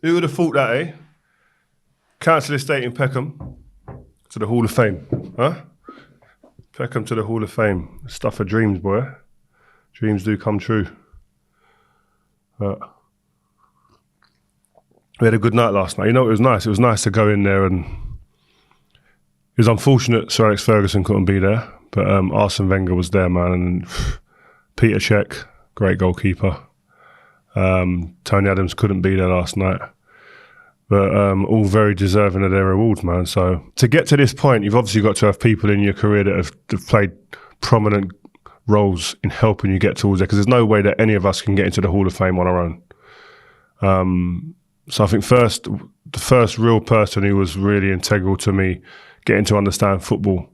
Who would have thought that, eh? Council estate in Peckham to the Hall of Fame, huh? Peckham to the Hall of Fame. Stuff for dreams, boy. Dreams do come true. We had a good night last night. You know, it was nice. It was nice to go in there, and it was unfortunate Sir Alex Ferguson couldn't be there, but Arsene Wenger was there, man, and Petr Cech, great goalkeeper. Tony Adams couldn't be there last night. But all very deserving of their rewards, man. So to get to this point, you've obviously got to have people in your career that have played prominent roles in helping you get towards there, because there's no way that any of us can get into the Hall of Fame on our own. So I think the first real person who was really integral to me getting to understand football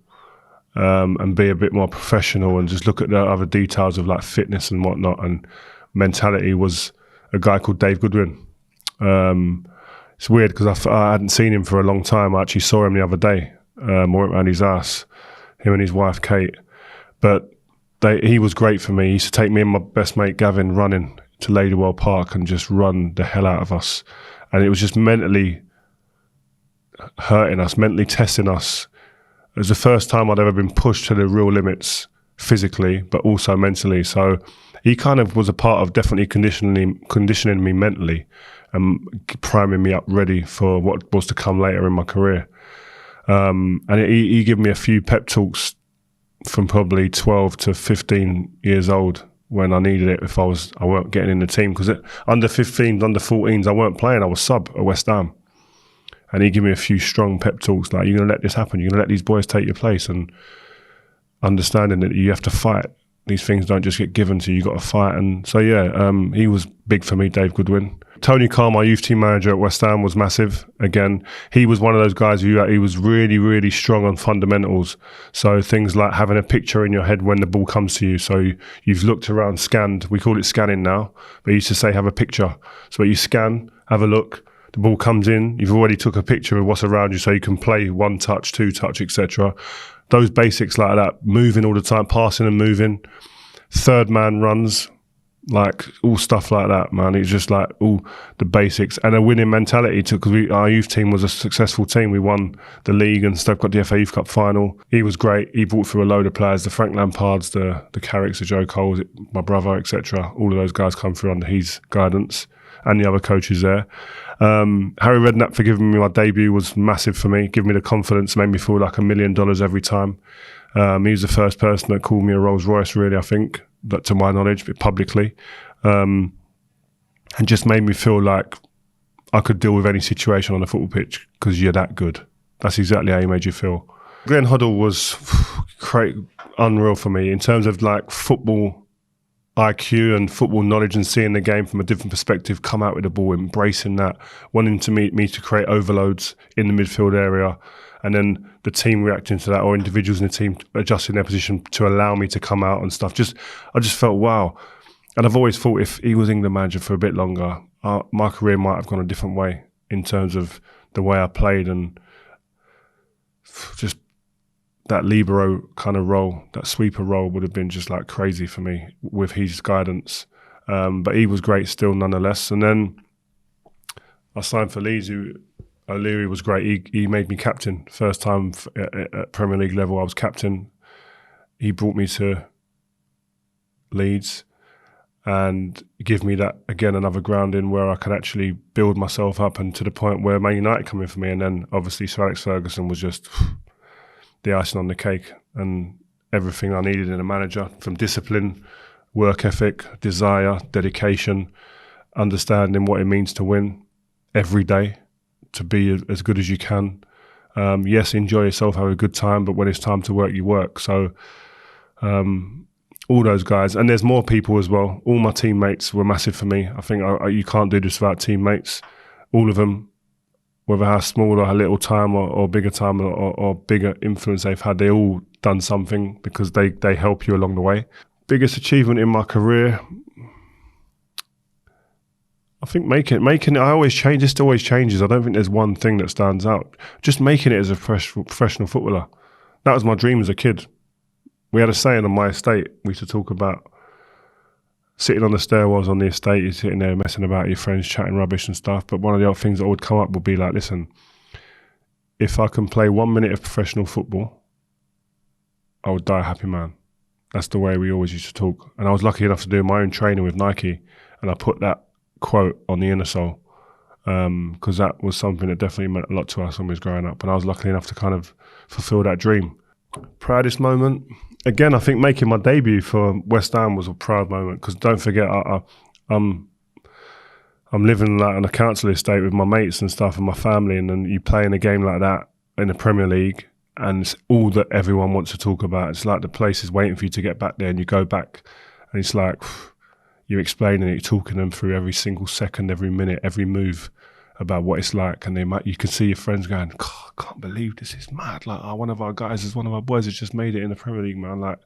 and be a bit more professional and just look at the other details of like fitness and whatnot and mentality was a guy called Dave Goodwin. It's weird because I hadn't seen him for a long time. I actually saw him the other day. I went around his ass, him and his wife Kate. But he was great for me. He used to take me and my best mate Gavin running to Ladywell Park and just run the hell out of us. And it was just mentally hurting us, mentally testing us. It was the first time I'd ever been pushed to the real limits physically, but also mentally. So he kind of was a part of definitely conditioning me mentally and priming me up ready for what was to come later in my career. And he gave me a few pep talks from probably 12 to 15 years old when I needed it if I weren't getting in the team. Because under 15s, under 14s, I weren't playing. I was sub at West Ham. And he gave me a few strong pep talks like, you're going to let this happen. You're going to let these boys take your place. And understanding that you have to fight. These things don't just get given to you. You've got to fight. And so, yeah, he was big for me, Dave Goodwin. Tony Carr, my youth team manager at West Ham, was massive. Again, he was one of those guys who he was really, really strong on fundamentals. So things like having a picture in your head when the ball comes to you. So you've looked around, scanned. We call it scanning now. But he used to say, have a picture. So you scan, have a look. The ball comes in. You've already took a picture of what's around you so you can play 1 touch, 2 touch, etc. Those basics like that, moving all the time, passing and moving. Third man runs, like all stuff like that, man. It's just like all the basics and a winning mentality too, because our youth team was a successful team. We won the league and stuff, got the FA Youth Cup final. He was great. He brought through a load of players, the Frank Lampards, the Carricks, the Joe Coles, my brother, etc. All of those guys come through under his guidance and the other coaches there. Harry Redknapp for giving me my debut was massive for me, giving me the confidence, made me feel like $1 million every time. He was the first person that called me a Rolls Royce, really, I think, that to my knowledge, but publicly. And just made me feel like I could deal with any situation on a football pitch because you're that good. That's exactly how he made you feel. Glenn Hoddle was unreal for me in terms of like football IQ and football knowledge and seeing the game from a different perspective, come out with the ball, embracing that, wanting to me to create overloads in the midfield area, and then the team reacting to that, or individuals in the team adjusting their position to allow me to come out and stuff. I just felt, wow. And I've always thought if he was England manager for a bit longer, my career might have gone a different way in terms of the way I played, and just that libero kind of role, that sweeper role would have been just like crazy for me with his guidance. But he was great still nonetheless. And then I signed for Leeds, O'Leary was great. He made me captain. First time at Premier League level I was captain. He brought me to Leeds and give me that, again, another grounding where I could actually build myself up, and to the point where Man United come in for me. And then obviously Sir Alex Ferguson was just the icing on the cake, and everything I needed in a manager, from discipline, work ethic, desire, dedication, understanding what it means to win every day, to be as good as you can. Yes, enjoy yourself, have a good time, but when it's time to work, you work. So all those guys, and there's more people as well. All my teammates were massive for me. I think you can't do this without teammates. All of them, whether how small or how little time or bigger time or bigger influence they've had, they all done something because they help you along the way. Biggest achievement in my career, I think making it, I always change, this always changes. I don't think there's one thing that stands out. Just making it as a professional footballer. That was my dream as a kid. We had a saying on my estate, we used to talk about sitting on the stairwells on the estate, you're sitting there messing about with your friends, chatting rubbish and stuff. But one of the other things that would come up would be like, listen, if I can play 1 minute of professional football, I would die a happy man. That's the way we always used to talk. And I was lucky enough to do my own training with Nike, and I put that quote on the inner sole, because that was something that definitely meant a lot to us when we was growing up. And I was lucky enough to kind of fulfill that dream. Proudest moment? Again, I think making my debut for West Ham was a proud moment, because don't forget, I'm living like on a council estate with my mates and stuff and my family, and then you play in a game like that in the Premier League, and it's all that everyone wants to talk about. It's like the place is waiting for you to get back there, and you go back and it's like you're explaining it, you're talking them through every single second, every minute, every move about what it's like, and you can see your friends going, I can't believe this is mad. Like, one of our boys has just made it in the Premier League, man. Like,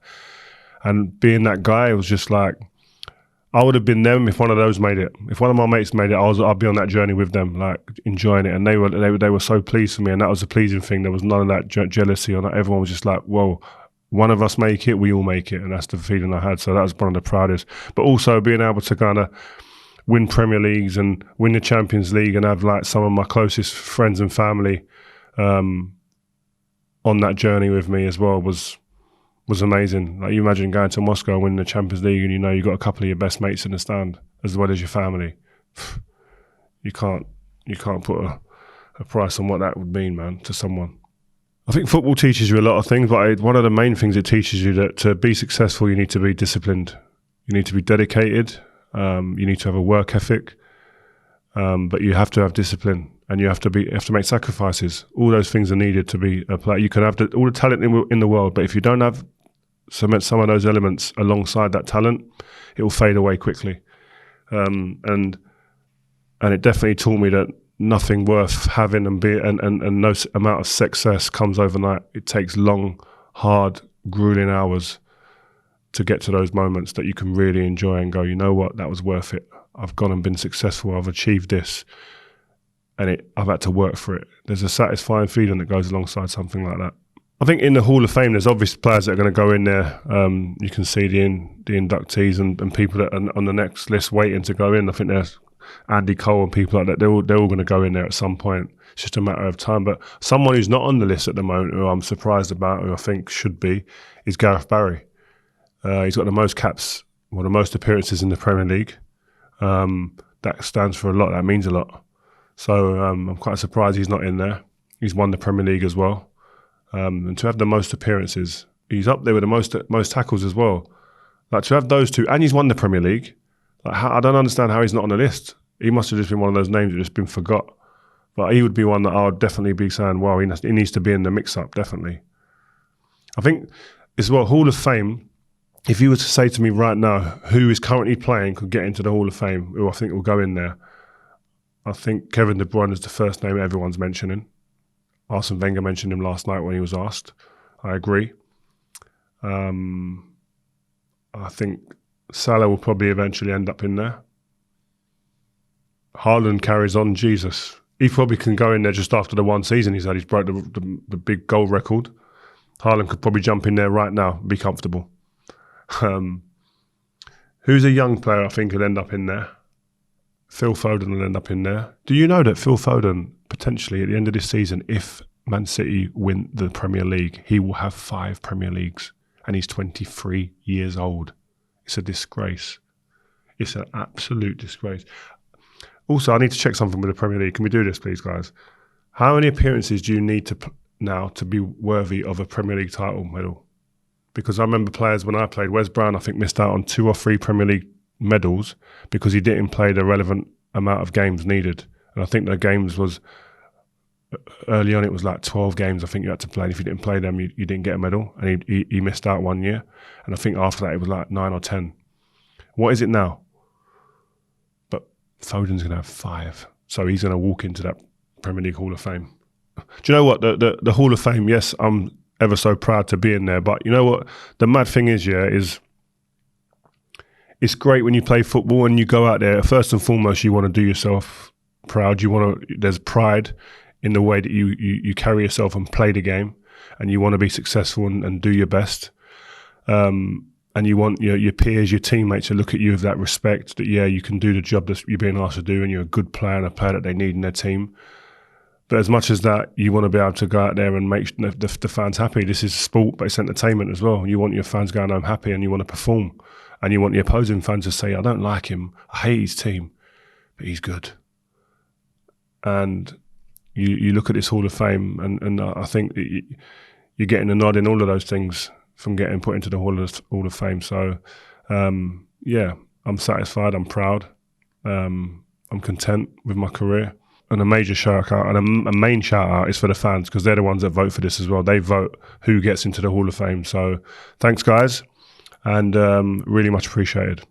and being that guy, it was just like, I would have been them if one of those made it. If one of my mates made it, I'd be on that journey with them, like enjoying it. And they were so pleased for me, and that was the pleasing thing. There was none of that jealousy or that. Everyone was just like, whoa, one of us make it, we all make it. And that's the feeling I had. So that was one of the proudest. But also being able to kind of win Premier Leagues and win the Champions League and have like some of my closest friends and family on that journey with me as well was amazing. Like, you imagine going to Moscow and winning the Champions League, and you know you've got a couple of your best mates in the stand as well as your family. You can't put a price on what that would mean, man, to someone. I think football teaches you a lot of things, but one of the main things it teaches you, that to be successful, you need to be disciplined. You need to be dedicated. You need to have a work ethic, but you have to have discipline, and you have to make sacrifices. All those things are needed to be a player. You can have all the talent in the world, but if you don't have some of those elements alongside that talent, it will fade away quickly. And it definitely taught me that nothing worth having and no amount of success comes overnight. It takes long, hard, grueling hours to get to those moments that you can really enjoy and go, you know what, that was worth it. I've gone and been successful. I've achieved this, and I've had to work for it. There's a satisfying feeling that goes alongside something like that. I think in the Hall of Fame, there's obvious players that are going to go in there. You can see the inductees and people that are on the next list waiting to go in. I think there's Andy Cole and people like that. They're all going to go in there at some point. It's just a matter of time. But someone who's not on the list at the moment, who I'm surprised about, who I think should be, is Gareth Barry. He's got the most caps, the most appearances in the Premier League. That stands for a lot. That means a lot. So I'm quite surprised he's not in there. He's won the Premier League as well. And to have the most appearances, he's up there with the most tackles as well. Like, to have those two, and he's won the Premier League. Like, I don't understand how he's not on the list. He must have just been one of those names that just been forgot. But he would be one that I would definitely be saying, wow, he needs to be in the mix-up, definitely. I think as well, Hall of Fame, if you were to say to me right now, who is currently playing could get into the Hall of Fame, who I think will go in there, I think Kevin De Bruyne is the first name everyone's mentioning. Arsene Wenger mentioned him last night when he was asked. I agree. I think Salah will probably eventually end up in there. Haaland carries on. Jesus. He probably can go in there just after the one season he's had. He's broke the big goal record. Haaland could probably jump in there right now and be comfortable. Who's a young player I think could end up in there? Phil Foden will end up in there. Do you know that Phil Foden, potentially at the end of this season, if Man City win the Premier League, he will have 5 Premier Leagues, and he's 23 years old. It's a disgrace. It's an absolute disgrace. Also, I need to check something with the Premier League. Can we do this, please, guys? How many appearances do you need now to be worthy of a Premier League title medal? Because I remember players when I played, Wes Brown, I think, missed out on 2 or 3 Premier League medals because he didn't play the relevant amount of games needed. And I think the games was, early on it was like 12 games I think you had to play. And if you didn't play them, you didn't get a medal. And he missed out 1 year. And I think after that it was like 9 or 10. What is it now? But Foden's going to have 5. So he's going to walk into that Premier League Hall of Fame. Do you know what? The Hall of Fame, yes, I'm ever so proud to be in there. But you know what? The mad thing is, is it's great when you play football and you go out there. First and foremost, you want to do yourself proud. There's pride in the way that you carry yourself and play the game, and you want to be successful and do your best. and you want your peers, your teammates to look at you with that respect that, yeah, you can do the job that you're being asked to do and you're a good player and a player that they need in their team. But as much as that, you want to be able to go out there and make the fans happy. This is sport, but it's entertainment as well. You want your fans going home happy and you want to perform. And you want the opposing fans to say, I don't like him, I hate his team, but he's good. And you look at this Hall of Fame, and I think you're getting a nod in all of those things from getting put into the Hall of Fame. So, yeah, I'm satisfied, I'm proud, I'm content with my career. And a major shout out, and a main shout out is for the fans, because they're the ones that vote for this as well. They vote who gets into the Hall of Fame. So thanks, guys, and really much appreciated.